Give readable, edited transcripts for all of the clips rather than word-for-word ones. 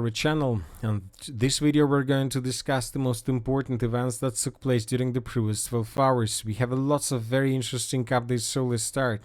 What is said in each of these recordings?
our channel, and this video we're going to discuss the most important events that took place during the previous 12 hours. We have lots of very interesting updates, so let's start.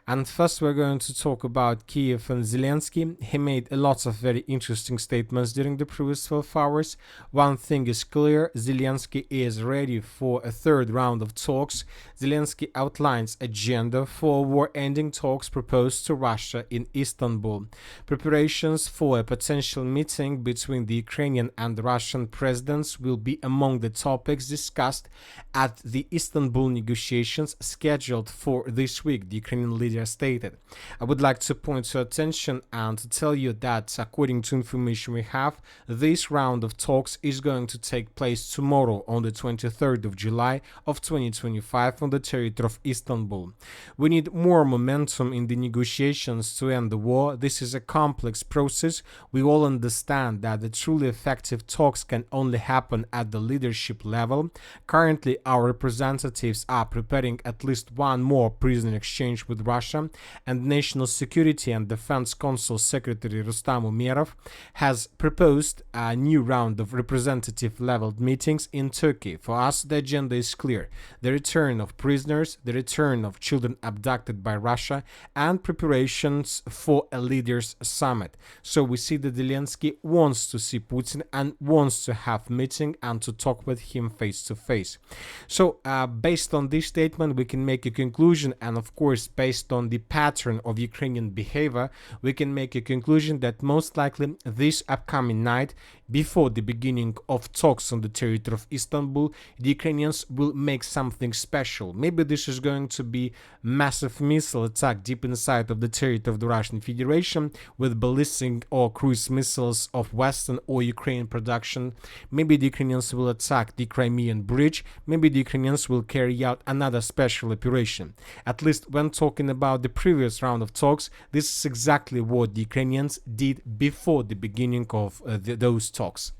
And first we're going to talk about Kiev and Zelensky. He made lots of very interesting statements during the previous 12 hours. One thing is clear, Zelensky is ready for a third round of talks. Zelensky outlines agenda for war-ending talks proposed to Russia in Istanbul. Preparations for a potential meeting between the Ukrainian and Russian presidents will be among the topics discussed at the Istanbul negotiations scheduled for this week, the Ukrainian leader stated. I would like to point your attention and to tell you that, according to information we have, this round of talks is going to take place tomorrow on the 23rd of July of 2025 on the territory of Istanbul. We need more momentum in the negotiations to end the war. This is a complex process. We all understand that the truly effective talks can only happen at the leadership level. Currently, our representatives are preparing at least one more prisoner exchange with Russia, and National Security and Defense Council Secretary Rustam Umerov has proposed a new round of representative-level meetings in Turkey. For us, the agenda is clear: the return of prisoners, the return of children abducted by Russia, and preparations for a leaders' summit. So we see that Zelensky wants to see Putin and wants to have meeting and to talk with him face to face. So based on this statement, we can make a conclusion, and of course based on the pattern of Ukrainian behavior, we can make a conclusion that most likely this upcoming night, before the beginning of talks on the territory of Istanbul, the Ukrainians will make something special. Maybe this is going to be massive missile attack deep inside of the territory of the Russian Federation with ballistic or cruise missiles of Western or Ukrainian production. Maybe the Ukrainians will attack the Crimean Bridge. Maybe the Ukrainians will carry out another special operation. At least when talking about the previous round of talks, this is exactly what the Ukrainians did before the beginning of those talks.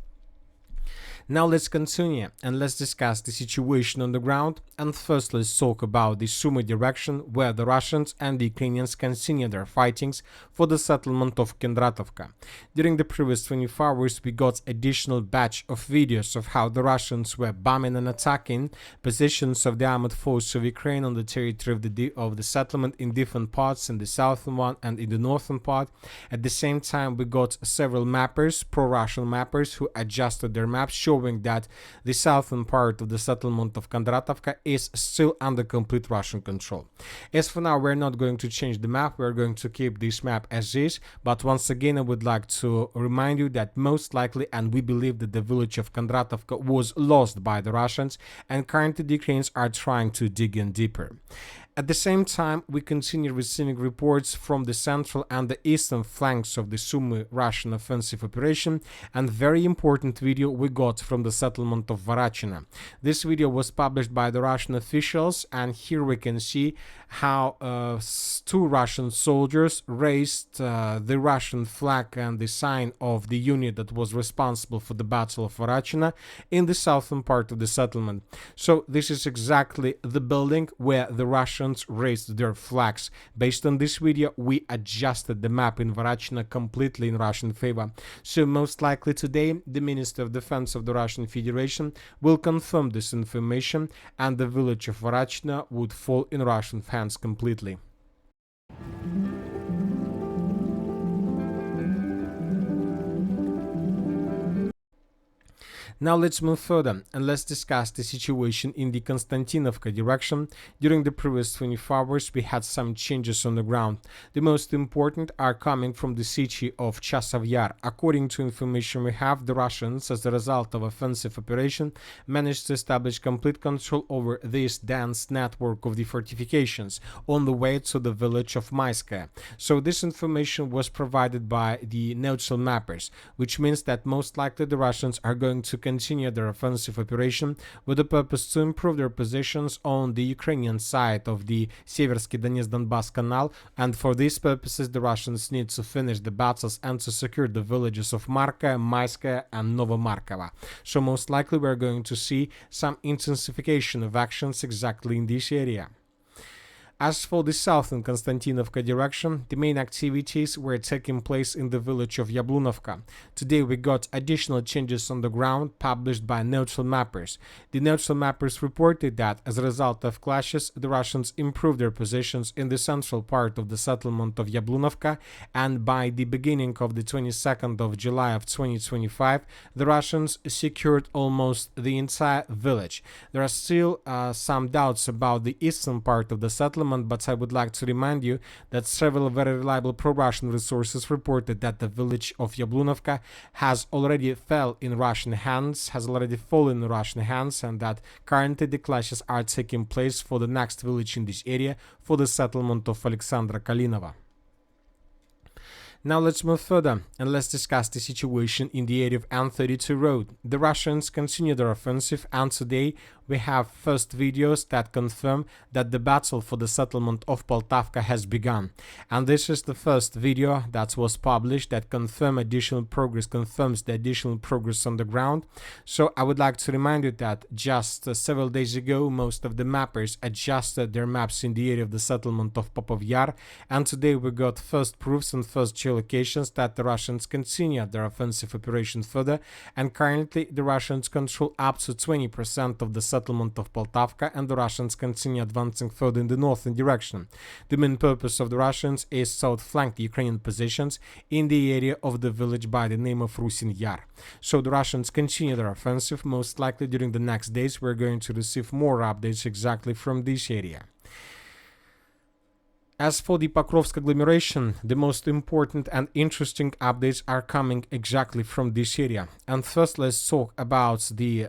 Now let's continue and let's discuss the situation on the ground, and first let's talk about the Sumy direction, where the Russians and the Ukrainians continue their fightings for the settlement of Kondratovka. During the previous 24 hours we got additional batch of videos of how the Russians were bombing and attacking positions of the armed force of Ukraine on the territory of the settlement in different parts, in the southern one and in the northern part. At the same time we got several mappers, pro-Russian mappers, who adjusted their maps showing that the southern part of the settlement of Kondratovka is still under complete Russian control. As for now, we're not going to change the map, we're going to keep this map as is, but once again I would like to remind you that most likely, and we believe that the village of Kondratovka was lost by the Russians, and currently the Ukrainians are trying to dig in deeper. At the same time, we continue receiving reports from the central and the eastern flanks of the Sumy Russian offensive operation, and very important video we got from the settlement of Varachina. This video was published by the Russian officials, and here we can see how two Russian soldiers raised the Russian flag and the sign of the unit that was responsible for the Battle of Varachina in the southern part of the settlement. So this is exactly the building where the Russians raised their flags. Based on this video, we adjusted the map in Varachina completely in Russian favor. So most likely today, the Minister of Defense of the Russian Federation will confirm this information, and the village of Varachina would fall in Russian hands completely. Now let's move further and let's discuss the situation in the Konstantinovka direction. During the previous 24 hours we had some changes on the ground. The most important are coming from the city of Chasov Yar. According to information we have, the Russians, as a result of offensive operation, managed to establish complete control over this dense network of the fortifications on the way to the village of Maiskaya. So this information was provided by the neutral mappers, which means that most likely the Russians are going to continue their offensive operation with the purpose to improve their positions on the Ukrainian side of the Seversky Donetsk-Donbass Canal, and for these purposes the Russians need to finish the battles and to secure the villages of Marka, Maiskaya and Novomarkova. So most likely we are going to see some intensification of actions exactly in this area. As for the southern Konstantinovka direction, the main activities were taking place in the village of Yablunovka. Today we got additional changes on the ground published by neutral mappers. The neutral mappers reported that as a result of clashes, the Russians improved their positions in the central part of the settlement of Yablunovka, and by the beginning of the 22nd of July of 2025, the Russians secured almost the entire village. There are still some doubts about the eastern part of the settlement, but I would like to remind you that several very reliable pro-Russian resources reported that the village of Yablunovka has already fallen in Russian hands, and that currently the clashes are taking place for the next village in this area, for the settlement of Alexandra Kalinova. Now let's move further and let's discuss the situation in the area of N32 road. The Russians continue their offensive, and today we have first videos that confirm that the battle for the settlement of Poltavka has begun. And this is the first video that was published that confirms the additional progress on the ground. So I would like to remind you that just several days ago, most of the mappers adjusted their maps in the area of the settlement of Popov Yar, and today we got first proofs and first geolocations that the Russians continue their offensive operation further, and currently the Russians control up to 20% of the settlement of Poltavka, and the Russians continue advancing further in the northern direction. The main purpose of the Russians is to outflank the Ukrainian positions in the area of the village by the name of Rusin Yar. So the Russians continue their offensive. Most likely during the next days we're going to receive more updates exactly from this area. As for the Pokrovsk agglomeration, the most important and interesting updates are coming exactly from this area. And first let's talk about the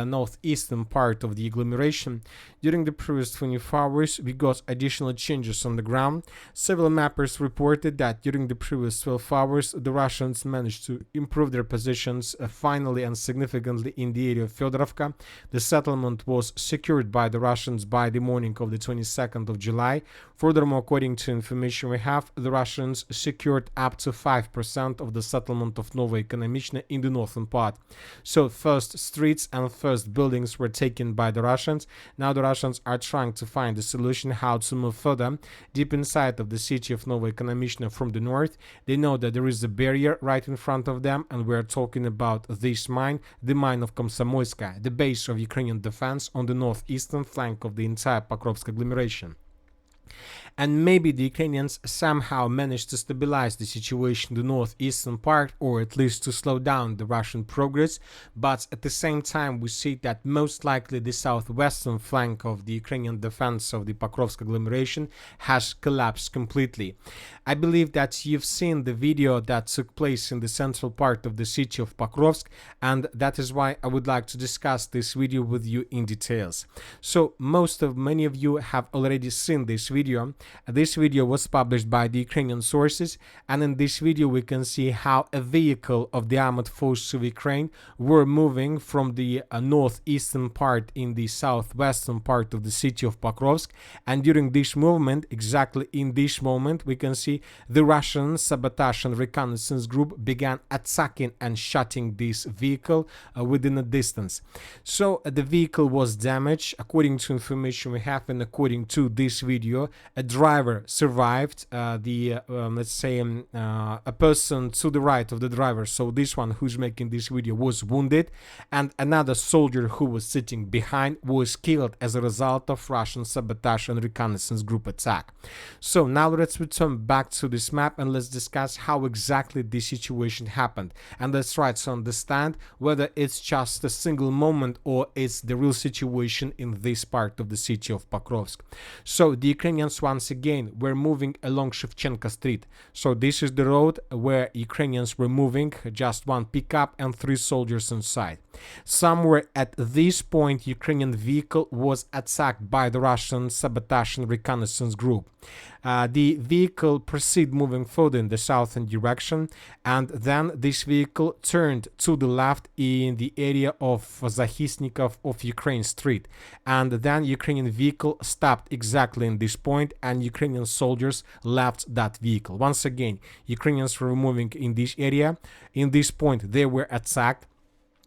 northeastern part of the agglomeration. During the previous 24 hours, we got additional changes on the ground. Several mappers reported that during the previous 12 hours, the Russians managed to improve their positions finally and significantly in the area of Fedorovka. The settlement was secured by the Russians by the morning of the 22nd of July. Furthermore, according to information we have, the Russians secured up to 5% of the settlement of Novaya Ekonomichna in the northern part. So first streets and first buildings were taken by the Russians. Now the Russians are trying to find a solution how to move further deep inside of the city of Novaya Ekonomichna from the north. They know that there is a barrier right in front of them, and we're talking about this mine, the mine of Komsomolska, the base of Ukrainian defense on the northeastern flank of the entire Pokrovsk agglomeration. And maybe the Ukrainians somehow managed to stabilize the situation in the northeastern part, or at least to slow down the Russian progress, but at the same time we see that most likely the southwestern flank of the Ukrainian defense of the Pokrovsk agglomeration has collapsed completely. I believe that you've seen the video that took place in the central part of the city of Pokrovsk, and that is why I would like to discuss this video with you in details. So many of you have already seen this video. This video was published by the Ukrainian sources, and in this video we can see how a vehicle of the armored forces of Ukraine were moving from the northeastern part in the southwestern part of the city of Pokrovsk, and during this movement, exactly in this moment, we can see the Russian sabotage and reconnaissance group began attacking and shooting this vehicle within a distance. So the vehicle was damaged. According to information we have and according to this video, a driver survived. Let's say a person to the right of the driver, so this one who's making this video, was wounded, and another soldier who was sitting behind was killed as a result of Russian sabotage and reconnaissance group attack. So now let's return back to this map and let's discuss how exactly this situation happened, and let's try to understand whether it's just a single moment or it's the real situation in this part of the city of Pokrovsk. So the Ukrainians once again were moving along Shevchenko Street. So this is the road where Ukrainians were moving, just one pickup and 3 soldiers inside. Somewhere at this point, Ukrainian vehicle was attacked by the Russian sabotage and reconnaissance group. The vehicle proceeded moving further in the southern direction, and then this vehicle turned to the left in the area of Zahisnikov of Ukraine Street, and then Ukrainian vehicle stopped exactly in this point, and Ukrainian soldiers left that vehicle. Once again, Ukrainians were moving in this area. In this point, they were attacked.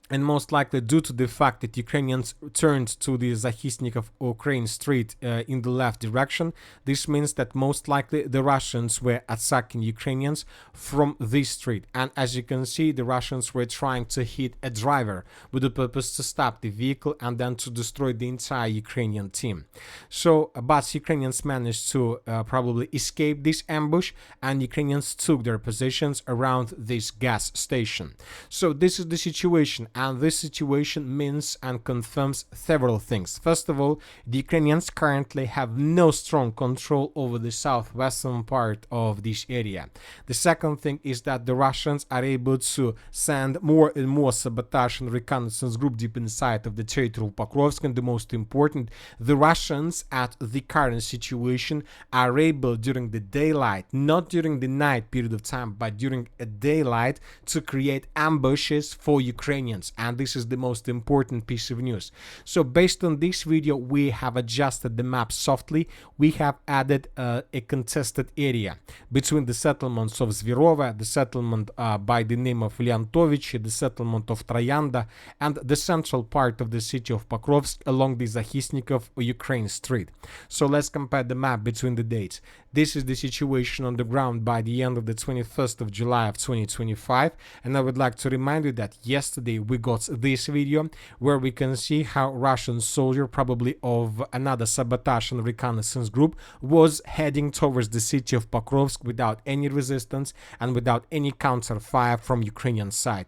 And most likely due to the fact that Ukrainians turned to the Zahisnikov Ukraine Street in the left direction, this means that most likely the Russians were attacking Ukrainians from this street. And as you can see, the Russians were trying to hit a driver with the purpose to stop the vehicle and then to destroy the entire Ukrainian team. So, but Ukrainians managed to probably escape this ambush, and Ukrainians took their positions around this gas station. So this is the situation, and this situation means and confirms several things. First of all, the Ukrainians currently have no strong control over the southwestern part of this area. The second thing is that the Russians are able to send more and more sabotage and reconnaissance group deep inside of the territory of Pokrovsk, and the most important, the Russians at the current situation are able during the daylight, not during the night period of time, but during a daylight, to create ambushes for Ukrainians, and this is the most important piece of news. So based on this video, we have adjusted the map softly. We have added a contested area between the settlements of Zvirova, the settlement by the name of Lyantovich, the settlement of Troyanda, and the central part of the city of Pokrovsk along the Zahisnikov Ukraine Street. So let's compare the map between the dates. This is the situation on the ground by the end of the 21st of July of 2025, and I would like to remind you that yesterday we got this video where we can see how Russian soldier, probably of another sabotage and reconnaissance group, was heading towards the city of Pokrovsk without any resistance and without any counter fire from Ukrainian side.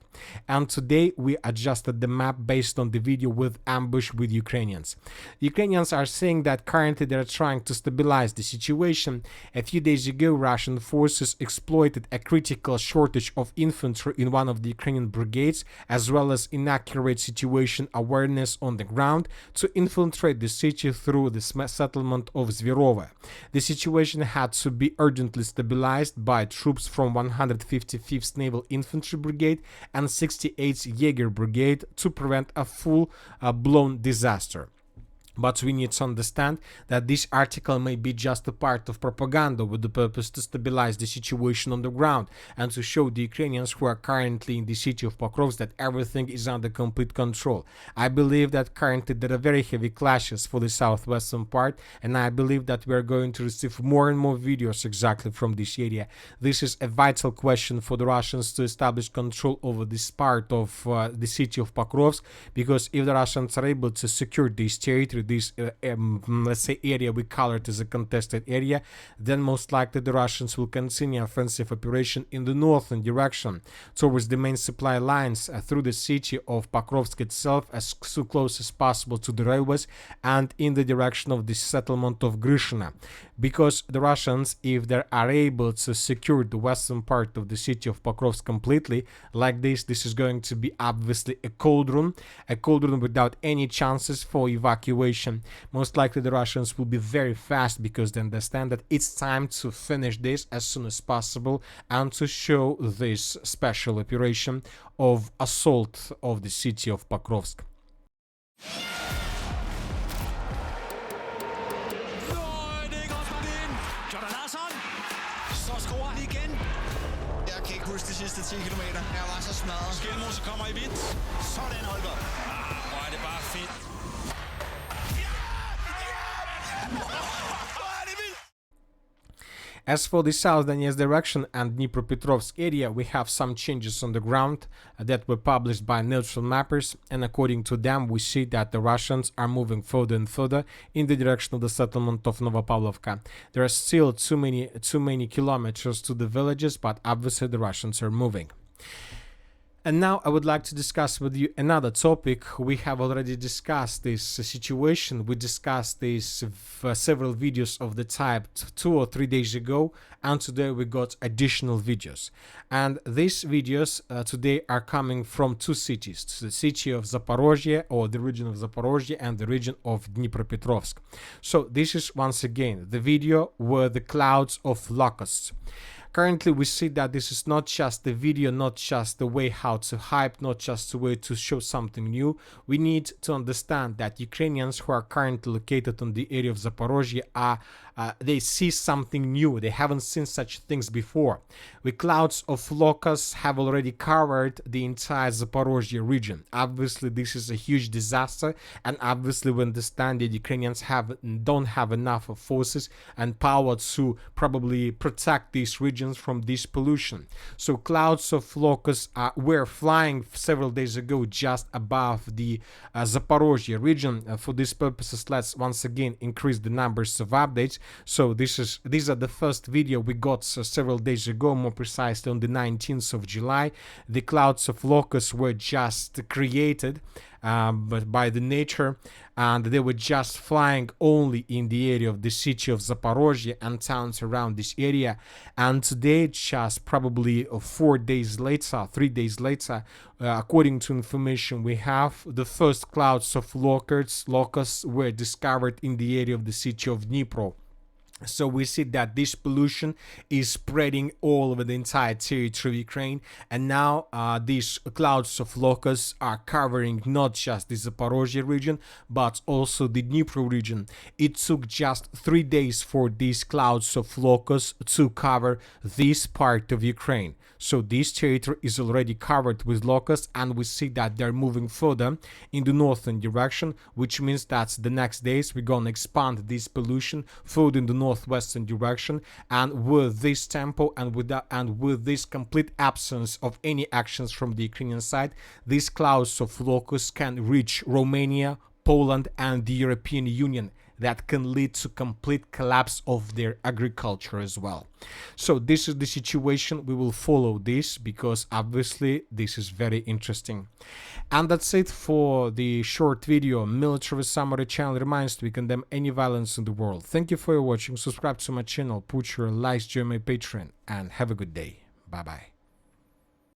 And today we adjusted the map based on the video with ambush with Ukrainians. Ukrainians are saying that currently they're trying to stabilize the situation. A few days ago, Russian forces exploited a critical shortage of infantry in one of the Ukrainian brigades, as well as inaccurate situation awareness on the ground, to infiltrate the city through the settlement of Zvirova. The situation had to be urgently stabilized by troops from 155th Naval Infantry Brigade and 68th Jaeger Brigade to prevent a full-blown disaster. But we need to understand that this article may be just a part of propaganda with the purpose to stabilize the situation on the ground and to show the Ukrainians who are currently in the city of Pokrovsk that everything is under complete control. I believe that currently there are very heavy clashes for the southwestern part, and I believe that we are going to receive more and more videos exactly from this area. This is a vital question for the Russians to establish control over this part of the city of Pokrovsk, because if the Russians are able to secure this territory, this let's say area we call it as a contested area, then most likely the Russians will continue offensive operation in the northern direction towards the main supply lines through the city of Pokrovsk itself, as so close as possible to the railways, and in the direction of the settlement of Grishina. Because the Russians, if they are able to secure the western part of the city of Pokrovsk completely like this is going to be obviously a cauldron without any chances for evacuation. Most likely the Russians will be very fast because they understand that it's time to finish this as soon as possible and to show this special operation of assault of the city of Pokrovsk. Jeg kan ikke huske de sidste 10 kilometer. Jeg var så smadret. Skelmose kommer i hvidt. Sådan, Holger. Hvor er det bare fedt. As for the South Donetsk direction and Dnipropetrovsk area, we have some changes on the ground that were published by neutral mappers, and according to them, we see that the Russians are moving further and further in the direction of the settlement of Novopavlovka. There are still too many kilometers to the villages, but obviously the Russians are moving. And now I would like to discuss with you another topic. We have already discussed this situation. We discussed this several videos of the type 2 or 3 days ago, and today we got additional videos. And these videos today are coming from two cities, the city of Zaporozhye, or the region of Zaporozhye, and the region of Dnipropetrovsk. So this is once again the video with the clouds of locusts. Currently, we see that this is not just the video, not just the way how to hype, not just the way to show something new. We need to understand that Ukrainians who are currently located on the area of Zaporozhye are they see something new. They haven't seen such things before. The clouds of locusts have already covered the entire Zaporozhye region. Obviously, this is a huge disaster, and obviously we understand that Ukrainians don't have enough forces and power to probably protect these regions from this pollution. So clouds of locusts were flying several days ago just above the Zaporozhye region. For these purposes, let's once again increase the numbers of updates. So these are the first video we got several days ago, more precisely on the 19th of July. The clouds of locusts were just created but by the nature, and they were just flying only in the area of the city of Zaporozhye and towns around this area. And today, just probably 4 days later, 3 days later, according to information we have, the first clouds of locusts were discovered in the area of the city of Dnipro. So we see that this pollution is spreading all over the entire territory of Ukraine, and now these clouds of locusts are covering not just the Zaporozhye region, but also the Dnipro region. It took just 3 days for these clouds of locusts to cover this part of Ukraine. So this territory is already covered with locusts, and we see that they're moving further in the northern direction, which means that the next days we're going to expand this pollution further in the northwestern direction. And with this tempo and with this complete absence of any actions from the Ukrainian side, these clouds of locusts can reach Romania, Poland, and the European Union. That can lead to complete collapse of their agriculture as well. So this is the situation. We will follow this because obviously this is very interesting. And that's it for the short video. Military Summary channel reminds to we condemn any violence in the world. Thank you for watching. Subscribe to my channel, put your likes, join my Patreon, and have a good day. Bye bye.